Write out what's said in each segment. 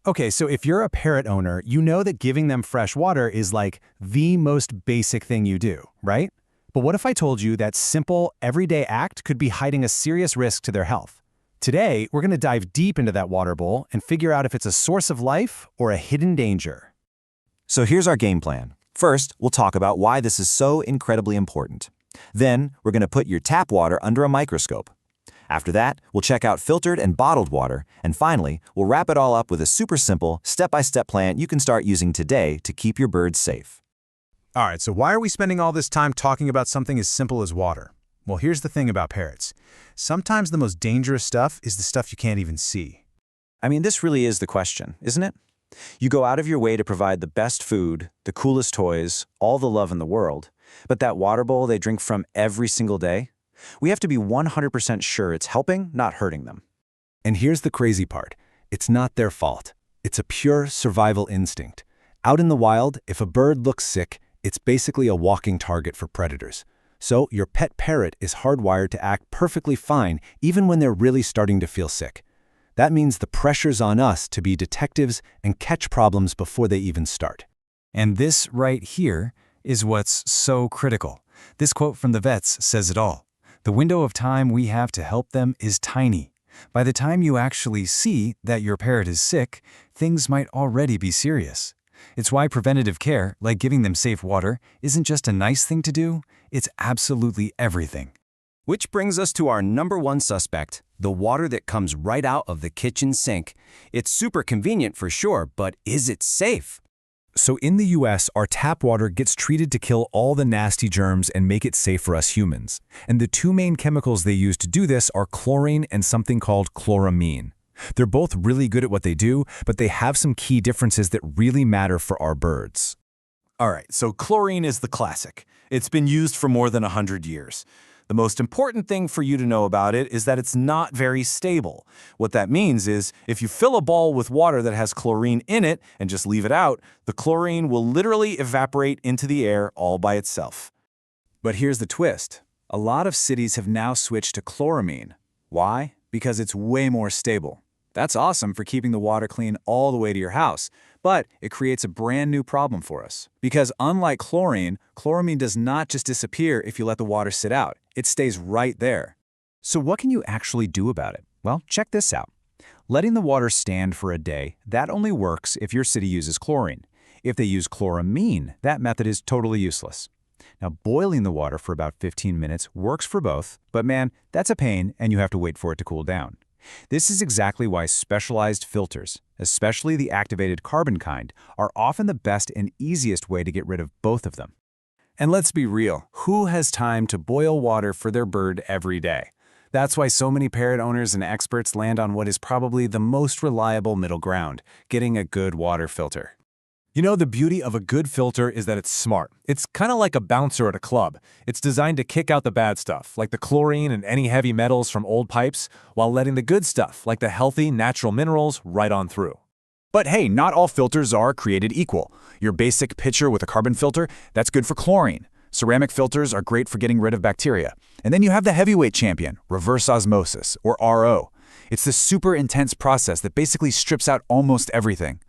Okay, so if you're a parrot owner, you know that giving them fresh water is like the most basic thing you do, right? But what if I told you that simple, everyday act could be hiding a serious risk to their health? Today, we're going to dive deep into that water bowl and figure out if it's a source of life or a hidden danger. So here's our game plan. First, we'll talk about why this is so incredibly important. Then, we're going to put your tap water under a microscope. After that, we'll check out filtered and bottled water, and finally, we'll wrap it all up with a super simple, step-by-step plan you can start using today to keep your birds safe. All right, so why are we spending all this time talking about something as simple as water? Well, here's the thing about parrots. Sometimes the most dangerous stuff is the stuff you can't even see. I mean, this really is the question, isn't it? You go out of your way to provide the best food, the coolest toys, all the love in the world, but that water bowl they drink from every single day? We have to be 100% sure it's helping, not hurting them. And here's the crazy part. It's not their fault. It's a pure survival instinct. Out in the wild, if a bird looks sick, it's basically a walking target for predators. So your pet parrot is hardwired to act perfectly fine even when they're really starting to feel sick. That means the pressure's on us to be detectives and catch problems before they even start. And this right here is what's so critical. This quote from the vets says it all. The window of time we have to help them is tiny. By the time you actually see that your parrot is sick, things might already be serious. It's why preventative care, like giving them safe water, isn't just a nice thing to do, it's absolutely everything. Which brings us to our number one suspect, the water that comes right out of the kitchen sink. It's super convenient for sure, but is it safe? So in the US, our tap water gets treated to kill all the nasty germs and make it safe for us humans. And the two main chemicals they use to do this are chlorine and something called chloramine. They're both really good at what they do, but they have some key differences that really matter for our birds. All right, so chlorine is the classic. It's been used for more than 100 years. The most important thing for you to know about it is that it's not very stable. What that means is, if you fill a bowl with water that has chlorine in it and just leave it out, the chlorine will literally evaporate into the air all by itself. But here's the twist. A lot of cities have now switched to chloramine. Why? Because it's way more stable. That's awesome for keeping the water clean all the way to your house, but it creates a brand new problem for us. Because unlike chlorine, chloramine does not just disappear if you let the water sit out. It stays right there. So what can you actually do about it? Well, check this out. Letting the water stand for a day, that only works if your city uses chlorine. If they use chloramine, that method is totally useless. Now, boiling the water for about 15 minutes works for both, but man, that's a pain and you have to wait for it to cool down. This is exactly why specialized filters, especially the activated carbon kind, are often the best and easiest way to get rid of both of them. And let's be real, who has time to boil water for their bird every day? That's why so many parrot owners and experts land on what is probably the most reliable middle ground, getting a good water filter. You know, the beauty of a good filter is that it's smart. It's kind of like a bouncer at a club. It's designed to kick out the bad stuff, like the chlorine and any heavy metals from old pipes, while letting the good stuff, like the healthy, natural minerals, right on through. But hey, not all filters are created equal. Your basic pitcher with a carbon filter, that's good for chlorine. Ceramic filters are great for getting rid of bacteria. And then you have the heavyweight champion, reverse osmosis, or RO. It's this super intense process that basically strips out almost everything.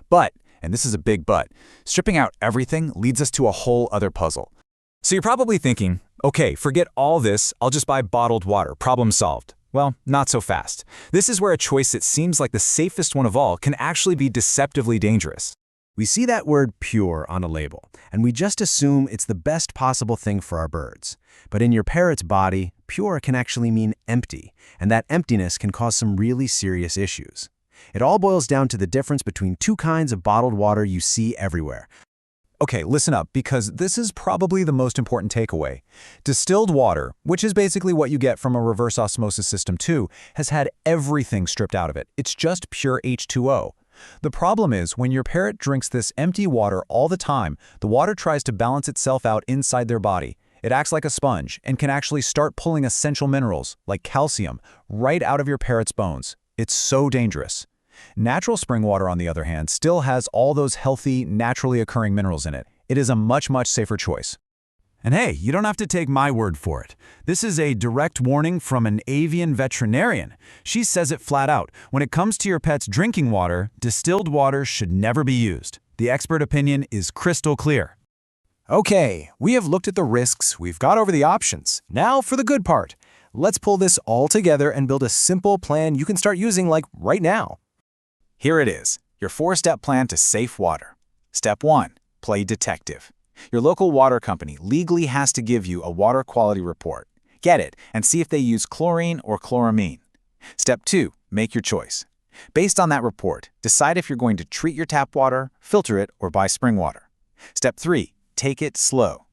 But, and this is a big but, stripping out everything leads us to a whole other puzzle. So you're probably thinking, okay, forget all this, I'll just buy bottled water, problem solved. Well, not so fast. This is where a choice that seems like the safest one of all can actually be deceptively dangerous. We see that word pure on a label, and we just assume it's the best possible thing for our birds. But in your parrot's body, pure can actually mean empty, and that emptiness can cause some really serious issues. It all boils down to the difference between two kinds of bottled water you see everywhere. Okay, listen up, because this is probably the most important takeaway. Distilled water, which is basically what you get from a reverse osmosis system too, has had everything stripped out of it. It's just pure H2O. The problem is, when your parrot drinks this empty water all the time, the water tries to balance itself out inside their body. It acts like a sponge and can actually start pulling essential minerals, like calcium, right out of your parrot's bones. It's so dangerous. Natural spring water, on the other hand, still has all those healthy, naturally occurring minerals in it. It is a much, much safer choice. And hey, you don't have to take my word for it. This is a direct warning from an avian veterinarian. She says it flat out. When it comes to your pet's drinking water, distilled water should never be used. The expert opinion is crystal clear. Okay, we have looked at the risks, we've got over the options. Now for the good part. Let's pull this all together and build a simple plan you can start using like right now. Here it is, your 4-step plan to safe water. Step 1, play detective. Your local water company legally has to give you a water quality report. Get it and see if they use chlorine or chloramine. Step 2, make your choice. Based on that report, decide if you're going to treat your tap water, filter it, or buy spring water. Step 3, take it slow.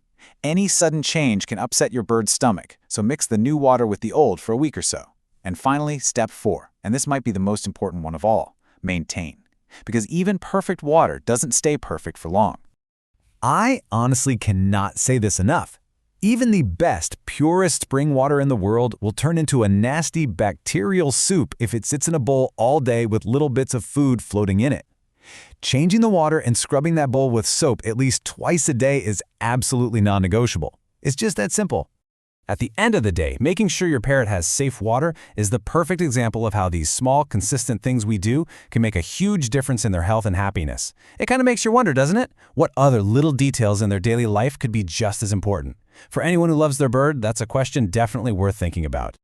Any sudden change can upset your bird's stomach, so mix the new water with the old for a week or so. And finally, step 4, and this might be the most important one of all, maintain. Because even perfect water doesn't stay perfect for long. I honestly cannot say this enough. Even the best, purest spring water in the world will turn into a nasty bacterial soup if it sits in a bowl all day with little bits of food floating in it. Changing the water and scrubbing that bowl with soap at least twice a day is absolutely non-negotiable. It's just that simple. At the end of the day, making sure your parrot has safe water is the perfect example of how these small, consistent things we do can make a huge difference in their health and happiness. It kind of makes you wonder, doesn't it? What other little details in their daily life could be just as important? For anyone who loves their bird, that's a question definitely worth thinking about.